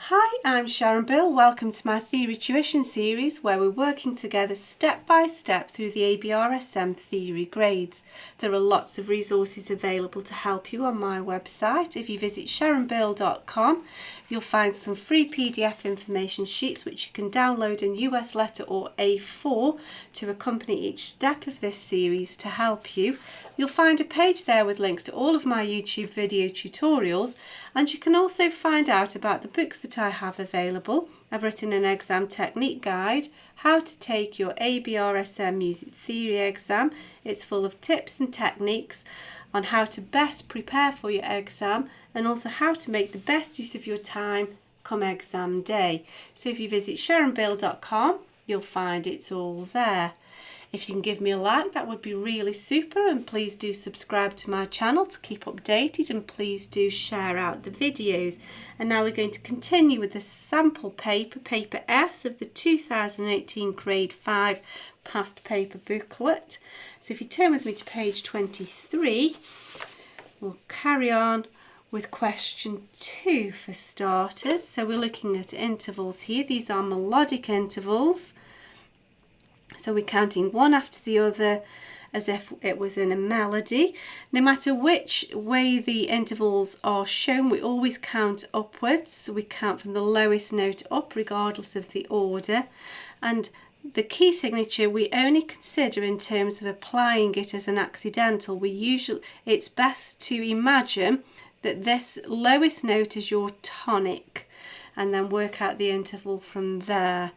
Hi, I'm Sharon Bill. Welcome to my Theory Tuition series where we're working together step by step through the ABRSM Theory Grades. There are lots of resources available to help you on my website. If you visit sharonbill.com, you'll find some free PDF information sheets which you can download in US letter or A4 to accompany each step of this series to help you. You'll find a page there with links to all of my YouTube video tutorials, and you can also find out about the books that I have available. I've written an exam technique guide, how to take your ABRSM Music Theory Exam. It's full of tips and techniques on how to best prepare for your exam and also how to make the best use of your time come exam day. So if you visit sharonbill.com, you'll find it's all there. If you can give me a like, that would be really super, and please do subscribe to my channel to keep updated, and please do share out the videos. And now we're going to continue with the sample paper, paper S of the 2018 Grade 5 past paper booklet. So if you turn with me to page 23, we'll carry on with question 2 for starters. So we're looking at intervals here. These are melodic intervals. So we're counting one after the other as if it was in a melody. No matter which way the intervals are shown, we always count upwards. So we count from the lowest note up regardless of the order. And the key signature we only consider in terms of applying it as an accidental. It's best to imagine that this lowest note is your tonic, and then work out the interval from there.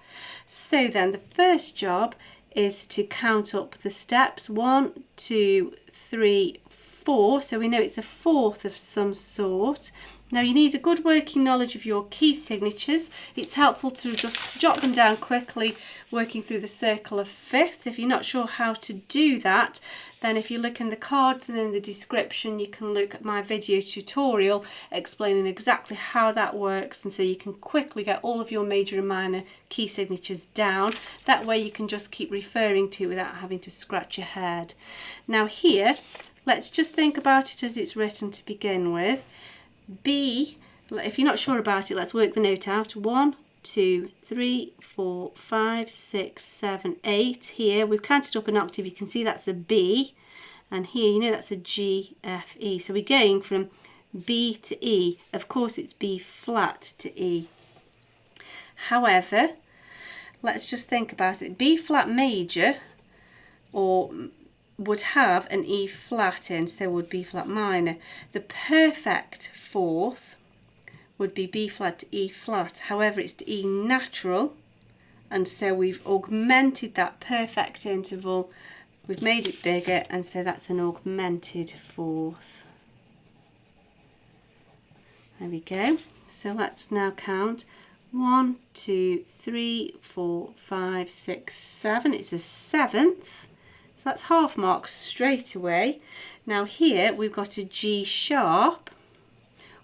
So then the first job is to count up the steps 1, 2, 3, 4. So we know it's a fourth of some sort. Now you need a good working knowledge of your key signatures. It's helpful to just jot them down quickly, working through the circle of fifths. If you're not sure how to do that, then if you look in the cards and in the description, you can look at my video tutorial explaining exactly how that works, and so you can quickly get all of your major and minor key signatures down. That way you can just keep referring to it without having to scratch your head. Now here, let's just think about it as it's written to begin with. B, if you're not sure about it, let's work the note out. 1, 2, 3, 4, 5, 6, 7, 8. Here we've counted up an octave. You can see that's a B, and here you know that's a G, F, E. So we're going from B to E. Of course it's B flat to E. However, let's just think about it. B flat major would have an E flat in, so would B flat minor. The perfect fourth would be B flat to E flat. However, it's to E natural, and so we've augmented that perfect interval. We've made it bigger, and so that's an augmented fourth. There we go. So let's now count 1, 2, 3, 4, 5, 6, 7. It's a seventh. So that's half marks straight away. Now here we've got a G sharp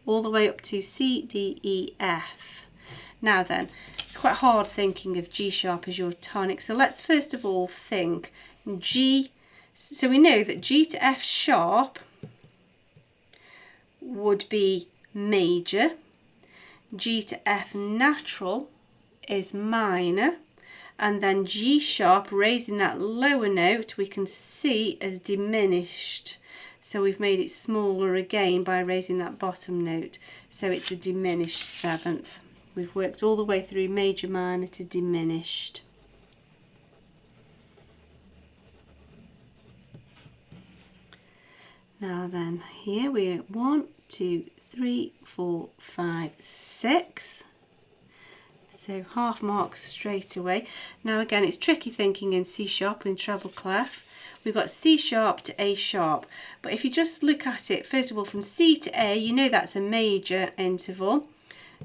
all the way up to C, D, E, F. Now then, it's quite hard thinking of G sharp as your tonic. So let's first of all think G. So we know that G to F sharp would be major. G to F natural is minor. And then G sharp, raising that lower note, we can see as diminished. So we've made it smaller again by raising that bottom note. So it's a diminished seventh. We've worked all the way through major, minor to diminished. Now then, here we're 1, 2, 3, 4, 5, 6. So half marks straight away. Now again, it's tricky thinking in C sharp in treble clef. We've got C sharp to A sharp. But if you just look at it, first of all, from C to A, you know that's a major interval.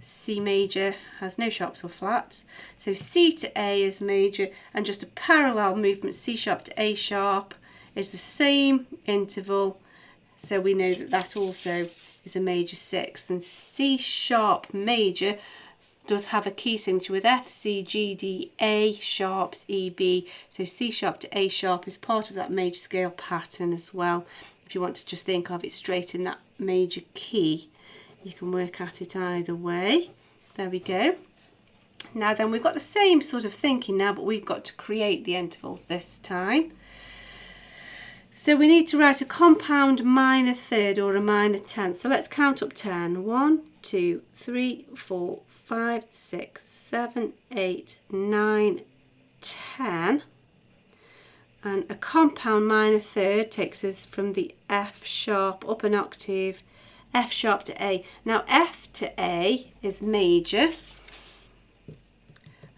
C major has no sharps or flats. So C to A is major, and just a parallel movement, C sharp to A sharp, is the same interval. So we know that that also is a major sixth. And C sharp major does have a key signature with F, C, G, D, A sharps, E, B. So C sharp to A sharp is part of that major scale pattern as well. If you want to just think of it straight in that major key, you can work at it either way. There we go. Now then, we've got the same sort of thinking now, but we've got to create the intervals this time. So we need to write a compound minor third or a minor tenth. So let's count up 10. 1, 2, 3, 4, 5, 6, 7, 8, 9, 10. And a compound minor third takes us from the F sharp up an octave, F sharp to A. Now F to A is major.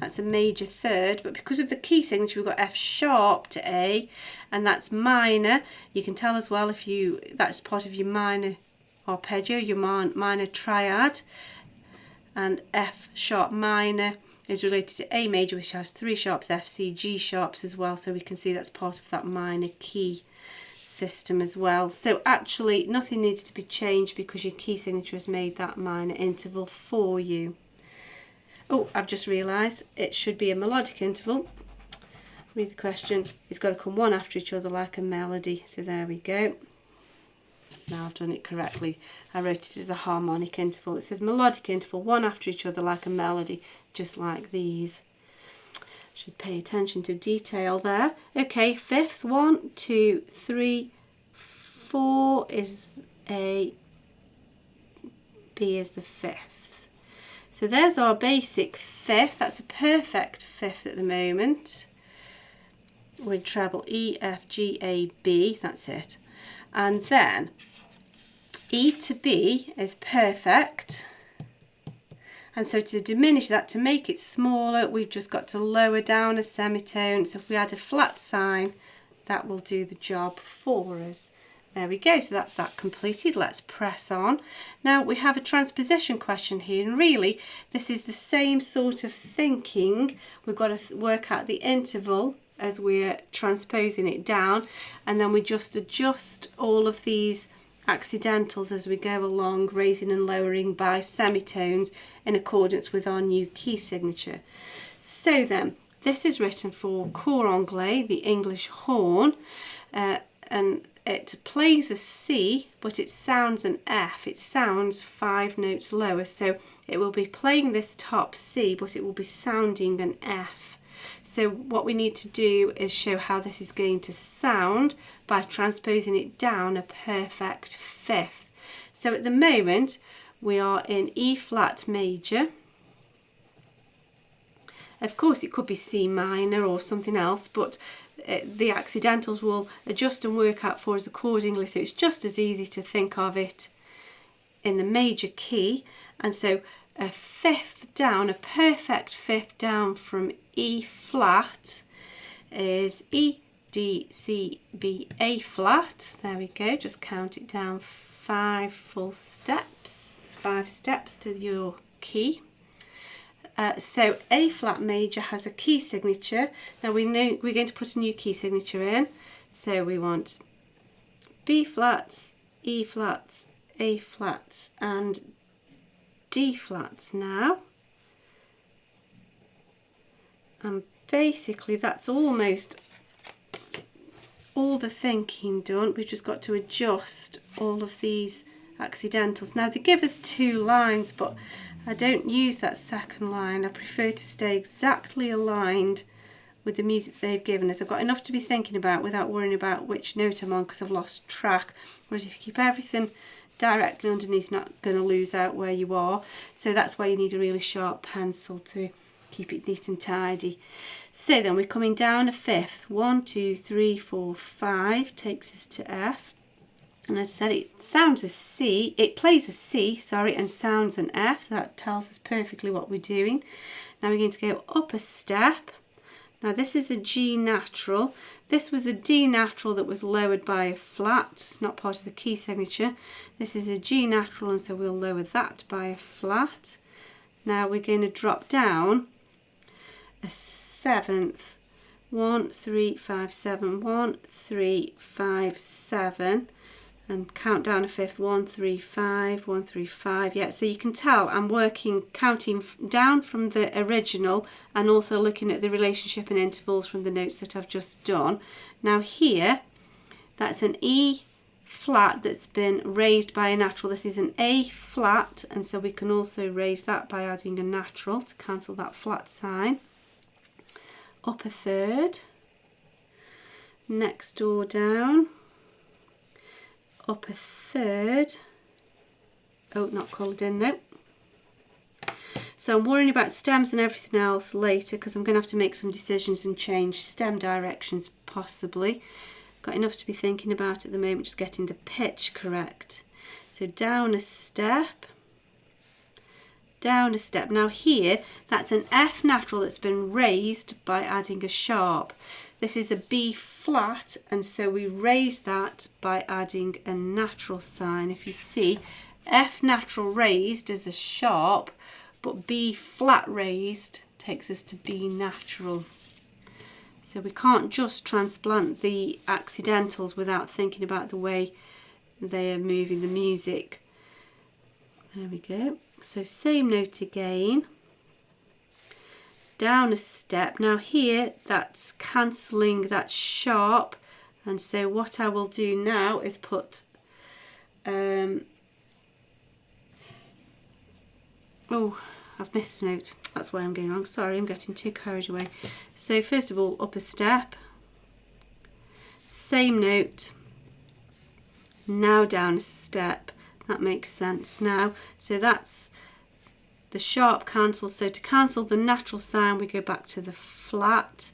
That's a major third, but because of the key signature, we've got F sharp to A, and that's minor. You can tell as well if that's part of your minor arpeggio, your minor triad, and F sharp minor is related to A major, which has 3 sharps, F, C, G sharps as well, so we can see that's part of that minor key system as well. So actually nothing needs to be changed because your key signature has made that minor interval for you. Oh, I've just realised it should be a melodic interval. Read the question. It's got to come one after each other like a melody. So there we go. Now I've done it correctly. I wrote it as a harmonic interval. It says melodic interval, one after each other like a melody, just like these. Should pay attention to detail there. Okay, fifth. 1, 2, 3, 4 is A, B is the fifth. So there's our basic fifth. That's a perfect fifth at the moment. With treble E, F, G, A, B. That's it. And then E to B is perfect. And so to diminish that, to make it smaller, we've just got to lower down a semitone. So if we add a flat sign, that will do the job for us. There we go, so that's that completed. Let's press on. Now we have a transposition question here, and really this is the same sort of thinking. We've got to work out the interval as we're transposing it down, and then we just adjust all of these accidentals as we go along, raising and lowering by semitones in accordance with our new key signature. So then, this is written for cor anglais, the English horn, and it plays a C, but it sounds an F. It sounds 5 notes lower, so it will be playing this top C, but it will be sounding an F. So what we need to do is show how this is going to sound by transposing it down a perfect fifth. So at the moment, we are in E flat major. Of course, it could be C minor or something else, but the accidentals will adjust and work out for us accordingly, so it's just as easy to think of it in the major key. And so a fifth down, a perfect fifth down from E flat is E, D, C, B, A flat. There we go, just count it down 5 full steps, 5 steps to your key. So A flat major has a key signature. Now we know we're going to put a new key signature in. So we want B flats, E flats, A flats and D flats now. And basically that's almost all the thinking done. We've just got to adjust all of these accidentals. Now they give us 2 lines, but I don't use that second line. I prefer to stay exactly aligned with the music they've given us. I've got enough to be thinking about without worrying about which note I'm on because I've lost track. Whereas if you keep everything directly underneath, you're not going to lose out where you are. So that's why you need a really sharp pencil to keep it neat and tidy. So then we're coming down a fifth. 1, 2, 3, 4, 5 takes us to F. And as I said, it sounds a C, it plays a C, sorry, and sounds an F, so that tells us perfectly what we're doing. Now we're going to go up a step. Now this is a G natural. This was a D natural that was lowered by a flat, it's not part of the key signature. This is a G natural, and so we'll lower that by a flat. Now we're going to drop down a seventh. 1, 3, 5, 7, 1, 3, 5, 7. And count down a fifth. 1, 3, 5, 1, 3, 5. Yeah, so you can tell I'm counting down from the original and also looking at the relationship and intervals from the notes that I've just done. Now here, that's an E flat that's been raised by a natural. This is an A flat, and so we can also raise that by adding a natural to cancel that flat sign. Up a third, next door down, up a third. Oh, not coloured in though. So I'm worrying about stems and everything else later because I'm going to have to make some decisions and change stem directions possibly. Got enough to be thinking about at the moment, just getting the pitch correct. So down a step, down a step. Now here, that's an F natural that's been raised by adding a sharp. This is a B flat, and so we raise that by adding a natural sign. If you see, F natural raised is a sharp, but B flat raised takes us to B natural. So we can't just transplant the accidentals without thinking about the way they are moving the music. There we go. So same note again. Down a step. Now here, that's cancelling that sharp. And so what I will do now is put... oh, I've missed a note. That's why I'm going wrong. Sorry, I'm getting too carried away. So first of all, up a step. Same note. Now down a step. That makes sense now. So that's the sharp cancel. So to cancel the natural sign, we go back to the flat.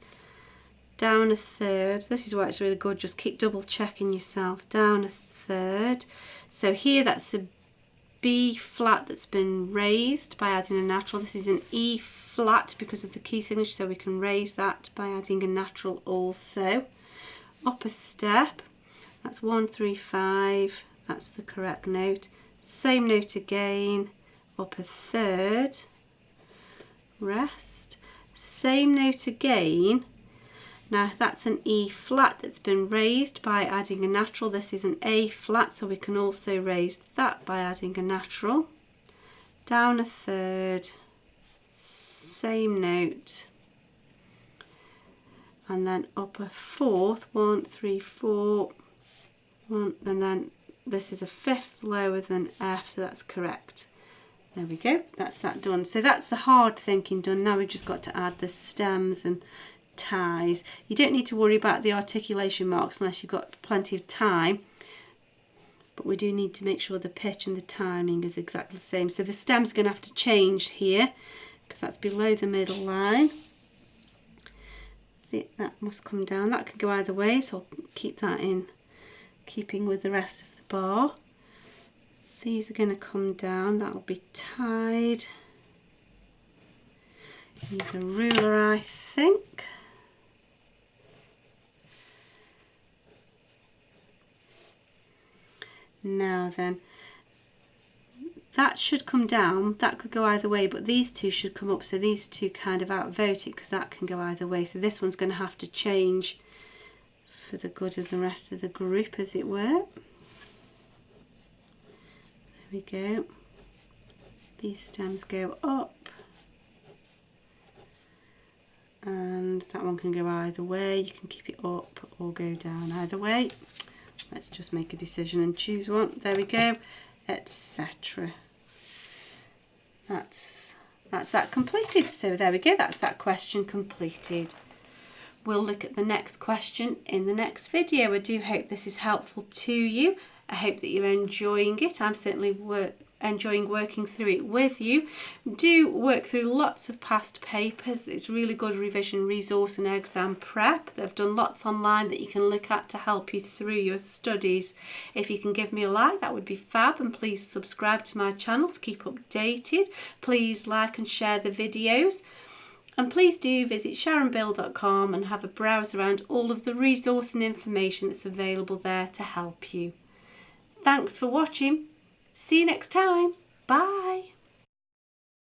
Down a third. This is why it's really good. Just keep double checking yourself. Down a third. So here that's a B flat that's been raised by adding a natural. This is an E flat because of the key signature, so we can raise that by adding a natural also. Up a step, that's 1, 3, 5, that's the correct note. Same note again, up a third, rest, same note again. Now that's an E flat that's been raised by adding a natural. This is an A flat, so we can also raise that by adding a natural. Down a third, same note. And then up a fourth, 1, 3, 4, 1, and then this is a fifth lower than F, so that's correct. There we go, that's that done. So that's the hard thinking done. Now we've just got to add the stems and ties. You don't need to worry about the articulation marks unless you've got plenty of time, but we do need to make sure the pitch and the timing is exactly the same. So the stem's going to have to change here because that's below the middle line. That must come down. That can go either way, so I'll keep that in keeping with the rest of the bar. These are going to come down. That'll be tied. Use a ruler, I think. Now then, that should come down. That could go either way, but these two should come up, so these two kind of outvote it because that can go either way. So this one's going to have to change for the good of the rest of the group, as it were. There we go. These stems go up, and that one can go either way. You can keep it up or go down either way. Let's just make a decision and choose one. There we go, etc. That's that completed. So there we go, that's that question completed. We'll look at the next question in the next video. I do hope this is helpful to you. I hope that you're enjoying it. I'm certainly enjoying working through it with you. Do work through lots of past papers. It's really good revision resource and exam prep. They've done lots online that you can look at to help you through your studies. If you can give me a like, that would be fab, and please subscribe to my channel to keep updated. Please like and share the videos. And please do visit sharonbill.com and have a browse around all of the resource and information that's available there to help you. Thanks for watching. See you next time. Bye.